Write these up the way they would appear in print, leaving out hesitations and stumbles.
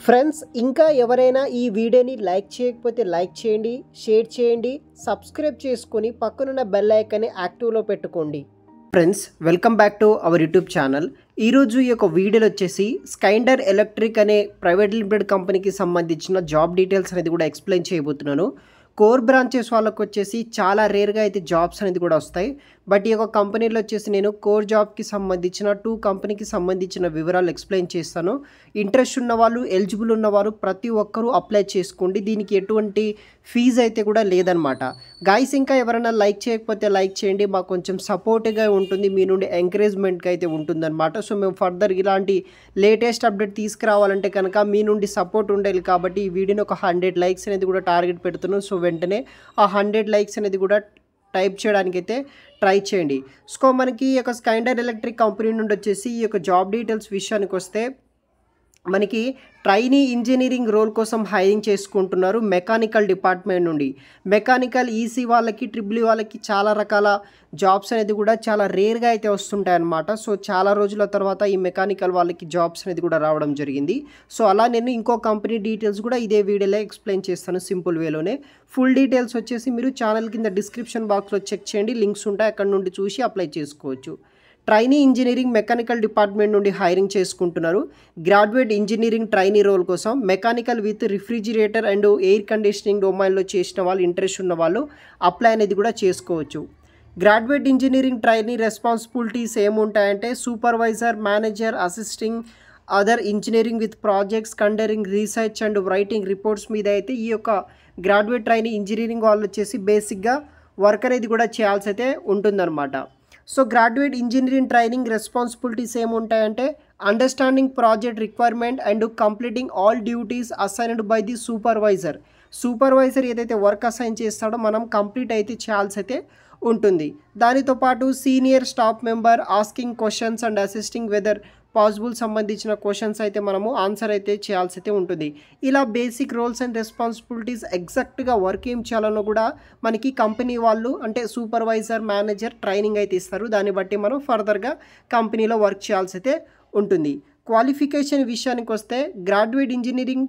Friends ఇంకా ఎవరైనా ఈ వీడియోని లైక్ చేయకపోతే లైక్ చేయండి, షేర్ చేయండి, సబ్స్క్రైబ్ చేసుకొని పక్కనున్న బెల్ ఐకాన్ని యాక్టివ్లో పెట్టుకోండి. Friends welcome back to our YouTube channel. ఈరోజు ఈ యొక్క వీడియోలో వచ్చేసి స్కైండర్ ఎలక్ట్రిక్ అనే ప్రైవేట్ లిమిటెడ్ కంపెనీకి సంబంధించిన జాబ్ డీటెయిల్స్ అనేది కూడా ఎక్స్ప్లెయిన్ చేయబోతున్నాను. కోర్ బ్రాంచెస్ వాళ్ళకు వచ్చేసి చాలా రేర్గా అయితే జాబ్స్ అనేది కూడా వస్తాయి. బట్ ఈ యొక్క కంపెనీలో వచ్చేసి నేను కోర్ జాబ్కి సంబంధించిన 2 కంపెనీకి సంబంధించిన వివరాలు ఎక్స్ప్లెయిన్ చేస్తాను. ఇంట్రెస్ట్ ఉన్న వాళ్ళు, ఎలిజిబుల్ ఉన్నవారు ప్రతి ఒక్కరూ అప్లై చేసుకోండి. దీనికి ఎటువంటి ఫీజు అయితే కూడా లేదనమాట. గైస్ ఇంకా ఎవరైనా లైక్ చేయకపోతే లైక్ చేయండి, మాకు కొంచెం సపోర్ట్గా ఉంటుంది, మీ నుండి ఎంకరేజ్మెంట్గా అయితే ఉంటుందన్నమాట. సో మేము ఫర్దర్ ఇలాంటి లేటెస్ట్ అప్డేట్ తీసుకురావాలంటే కనుక మీ నుండి సపోర్ట్ ఉండాలి. కాబట్టి ఈ వీడియోని ఒక 100 లైక్స్ అనేది కూడా టార్గెట్ పెడుతున్నాను. సో వెంటనే ఆ 100 లైక్స్ అనేది కూడా టైప్ చేయడానికి అయితే ట్రై చేయండి. సో మనకి ఈ యొక్క స్కైండర్ ఎలక్ట్రిక్ కంపెనీ నుండి వచ్చేసి ఈ యొక్క జాబ్ డీటెయిల్స్ విషయానికి వస్తే మనకి ట్రైనీ ఇంజనీరింగ్ రోల్ కోసం హైరింగ్ చేసుకుంటున్నారు మెకానికల్ డిపార్ట్మెంట్ నుండి. మెకానికల్ ఈసీ వాళ్ళకి, ట్రిపుల్ వాళ్ళకి చాలా రకాల జాబ్స్ అనేది కూడా చాలా రేర్గా అయితే వస్తుంటాయి అన్నమాట. సో చాలా రోజుల తర్వాత ఈ మెకానికల్ వాళ్ళకి జాబ్స్ అనేది కూడా రావడం జరిగింది. సో అలా నేను ఇంకో కంపెనీ డీటెయిల్స్ కూడా ఇదే వీడియోలో ఎక్స్ప్లెయిన్ చేస్తాను సింపుల్ వేలోనే. ఫుల్ డీటెయిల్స్ వచ్చేసి మీరు ఛానల్ కింద డిస్క్రిప్షన్ బాక్స్లో చెక్ చేయండి, లింక్స్ ఉంటాయి, అక్కడ నుండి చూసి అప్లై చేసుకోవచ్చు. ట్రైనీ ఇంజనీరింగ్ మెకానికల్ డిపార్ట్మెంట్ నుండి హైరింగ్ చేసుకుంటున్నారు. గ్రాడ్యుయేట్ ఇంజనీరింగ్ ట్రైనీ రోల్ కోసం mechanical with refrigerator and air conditioning డొమైన్లో చేసిన వాళ్ళు, ఇంట్రెస్ట్ ఉన్న వాళ్ళు అప్లై అనేది కూడా చేసుకోవచ్చు. గ్రాడ్యుయేట్ ఇంజనీరింగ్ ట్రైనీ రెస్పాన్సిబిలిటీస్ ఏముంటాయంటే supervisor, manager, assisting other engineering with projects, conducting research and writing reports మీద అయితే ఈ యొక్క గ్రాడ్యుయేట్ ట్రైనీ ఇంజనీరింగ్ వాళ్ళు వచ్చేసి బేసిక్గా వర్క్ అనేది కూడా చేయాల్సి అయితే ఉంటుందన్నమాట. So graduate engineering training responsibilities ఏముంటాయంటే understanding project requirement and completing all duties assigned by the supervisor. Supervisor ఏదైతే వర్క్ అసైన్ చేస్తాడో మనం కంప్లీట్ అయితే చేయాల్సి అయితే ఉంటుంది. దానితో పాటు senior staff member asking questions and assisting whether possible సంబంధించిన క్వశ్చన్స్ అయితే మనము ఆన్సర్ అయితే చేయాల్సి అయితే ఉంటుంది. ఇలా బేసిక్ రోల్స్ అండ్ రెస్పాన్సిబిలిటీస్ ఎగ్జాక్ట్గా వర్క్ ఏం చేయాలనో కూడా మనకి కంపెనీ వాళ్ళు అంటే సూపర్వైజర్, మేనేజర్ ట్రైనింగ్ అయితే ఇస్తారు. దాన్ని బట్టి మనం ఫర్దర్గా కంపెనీలో వర్క్ చేయాల్సి అయితే ఉంటుంది. క్వాలిఫికేషన్ విషయానికి వస్తే గ్రాడ్యుయేట్ ఇంజనీరింగ్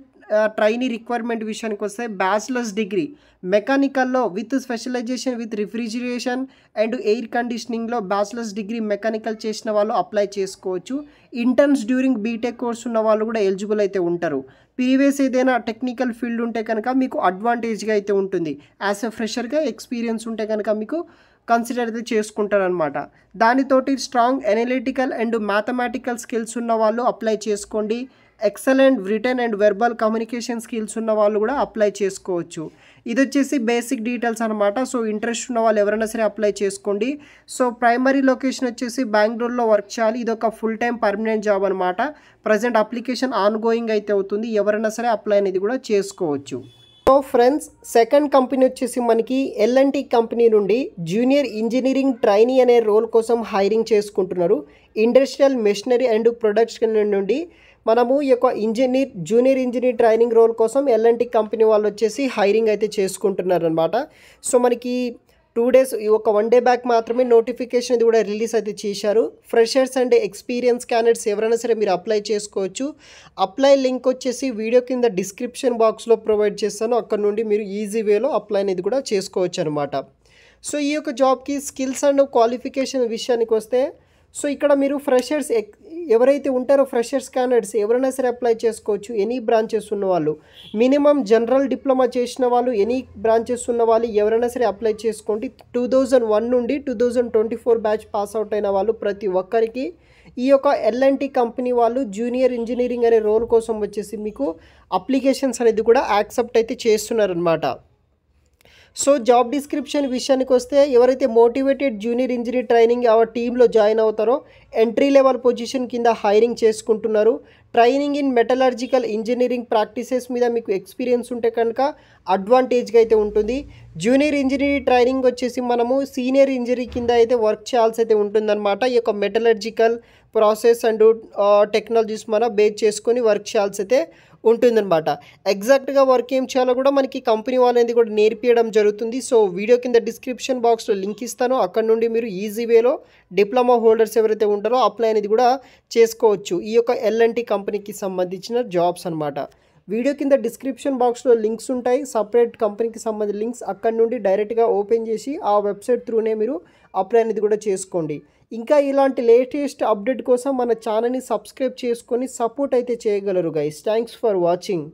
ట్రైనీ రిక్వైర్మెంట్ విషయానికి వస్తే బ్యాచిలర్స్ డిగ్రీ మెకానికల్లో with specialization with refrigeration and air కండిషనింగ్లో బ్యాచిలర్స్ డిగ్రీ మెకానికల్ చేసిన వాళ్ళు అప్లై చేసుకోవచ్చు. ఇంటర్న్స్ డ్యూరింగ్ బీటెక్ కోర్స్ ఉన్న వాళ్ళు కూడా ఎలిజిబుల్ అయితే ఉంటారు. ప్రీవియస్ ఏదైనా టెక్నికల్ ఫీల్డ్ ఉంటే కనుక మీకు అడ్వాంటేజ్గా అయితే ఉంటుంది. యాజ్ ఎ ఫ్రెషర్గా ఎక్స్పీరియన్స్ ఉంటే కనుక మీకు కన్సిడర్ అయితే చేసుకుంటారనమాట. దానితోటి strong analytical and mathematical skills ఉన్న వాళ్ళు అప్లై చేసుకోండి. Excellent written and verbal communication skills ఉన్న వాళ్ళు కూడా అప్లై చేసుకోవచ్చు. ఇది వచ్చేసి బేసిక్ డీటెయిల్స్ అనమాట. సో ఇంట్రెస్ట్ ఉన్న వాళ్ళు ఎవరైనా సరే అప్లై చేసుకోండి. సో ప్రైమరీ లొకేషన్ వచ్చేసి బెంగళూరులో వర్క్ చేయాలి. ఇది ఒక ఫుల్ టైం పర్మనెంట్ జాబ్ అనమాట. ప్రజెంట్ అప్లికేషన్ ఆన్గోయింగ్ అయితే అవుతుంది. ఎవరైనా సరే అప్లై అనేది కూడా చేసుకోవచ్చు. సో ఫ్రెండ్స్ సెకండ్ కంపెనీ వచ్చేసి మనకి ఎల్ఎన్టీ కంపెనీ నుండి జూనియర్ ఇంజనీరింగ్ ట్రైనీ అనే రోల్ కోసం హైరింగ్ చేసుకుంటున్నారు. ఇండస్ట్రియల్ మెషినరీ అండ్ ప్రొడక్షన్ నుండి మనము ఈ యొక్క జూనియర్ ఇంజనీర్ ట్రైనింగ్ రోల్ కోసం ఎల్ఎన్టీ కంపెనీ వాళ్ళు వచ్చేసి హైరింగ్ అయితే చేసుకుంటున్నారు అనమాట. సో మనకి 2 days ఒక 1 day బ్యాక్ మాత్రమే నోటిఫికేషన్ ఇది కూడా రిలీజ్ అయితే చేశారు. ఫ్రెషర్స్ అండ్ ఎక్స్పీరియన్స్ క్యాండిడేట్స్ ఎవరైనా సరే మీరు అప్లై చేసుకోవచ్చు. అప్లై లింక్ వచ్చేసి వీడియో కింద డిస్క్రిప్షన్ బాక్స్లో ప్రొవైడ్ చేస్తాను, అక్కడ నుండి మీరు ఈజీ వేలో అప్లై అనేది కూడా చేసుకోవచ్చు అనమాట. సో ఈ యొక్క జాబ్కి స్కిల్స్ అండ్ క్వాలిఫికేషన్ విషయానికి వస్తే సో ఇక్కడ మీరు ఫ్రెషర్స్ ఎవరైతే ఉంటారో ఫ్రెషర్స్ క్యాండిడేట్స్ ఎవరైనా సరే అప్లై చేసుకోవచ్చు. ఎనీ బ్రాంచెస్ ఉన్నవాళ్ళు, మినిమం జనరల్ డిప్లొమా చేసిన వాళ్ళు, ఎనీ బ్రాంచెస్ ఉన్న వాళ్ళు ఎవరైనా సరే అప్లై చేసుకోండి. 2001 నుండి 2024 బ్యాచ్ పాస్ అవుట్ అయిన వాళ్ళు ప్రతి ఒక్కరికి ఈ యొక్క ఎల్ఎన్టీ కంపెనీ వాళ్ళు జూనియర్ ఇంజనీరింగ్ అనే రోల్ కోసం వచ్చేసి మీకు అప్లికేషన్స్ అనేది కూడా యాక్సెప్ట్ అయితే చేస్తున్నారనమాట. సో జాబ్ డిస్క్రిప్షన్ విషయానికి వస్తే ఎవరైతే మోటివేటెడ్ జూనియర్ ఇంజనీర్ ట్రైనింగ్ ఆ టీంలో జాయిన్ అవుతారో ఎంట్రీ లెవెల్ పొజిషన్ కింద హైరింగ్ చేసుకుంటున్నారు. Training in metallurgical engineering practices మీద మీకు ఎక్స్పీరియన్స్ ఉంటే కనుక అడ్వాంటేజ్గా అయితే ఉంటుంది. జూనియర్ ఇంజనీరింగ్ ట్రైనింగ్ వచ్చేసి మనము సీనియర్ ఇంజనీర్ కింద అయితే వర్క్ చేయాల్సి అయితే ఉంటుందన్నమాట. ఈ యొక్క మెటలర్జికల్ ప్రాసెస్ అండ్ టెక్నాలజీస్ మన బేస్ చేసుకొని వర్క్ చేయాల్సి అయితే ఉంటుందన్నమాట. ఎగ్జాక్ట్గా వర్క్ ఏం చేయాలో కూడా మనకి కంపెనీ వాళ్ళు అనేది కూడా నేర్పించడం జరుగుతుంది. సో వీడియో కింద డిస్క్రిప్షన్ బాక్స్లో లింక్ ఇస్తాను, అక్కడ నుండి మీరు ఈజీ వేలో డిప్లొమా హోల్డర్స్ ఎవరైతే ఉంటారో అప్లై అనేది కూడా చేసుకోవచ్చు. ఈ యొక్క ఎల్ఎన్టీ కంపెనీకి సంబంధించిన జాబ్స్ అనమాట. వీడియో కింద డిస్క్రిప్షన్ బాక్స్లో లింక్స్ ఉంటాయి, సపరేట్ కంపెనీకి సంబంధించిన లింక్స్. అక్కడ నుండి డైరెక్ట్గా ఓపెన్ చేసి ఆ వెబ్సైట్ త్రూనే మీరు అప్లై అనేది కూడా చేసుకోండి. ఇంకా ఇలాంటి లేటెస్ట్ అప్డేట్ కోసం మన ఛానల్ని సబ్స్క్రైబ్ చేసుకొని సపోర్ట్ అయితే చేయగలరు గైస్. Thanks for watching.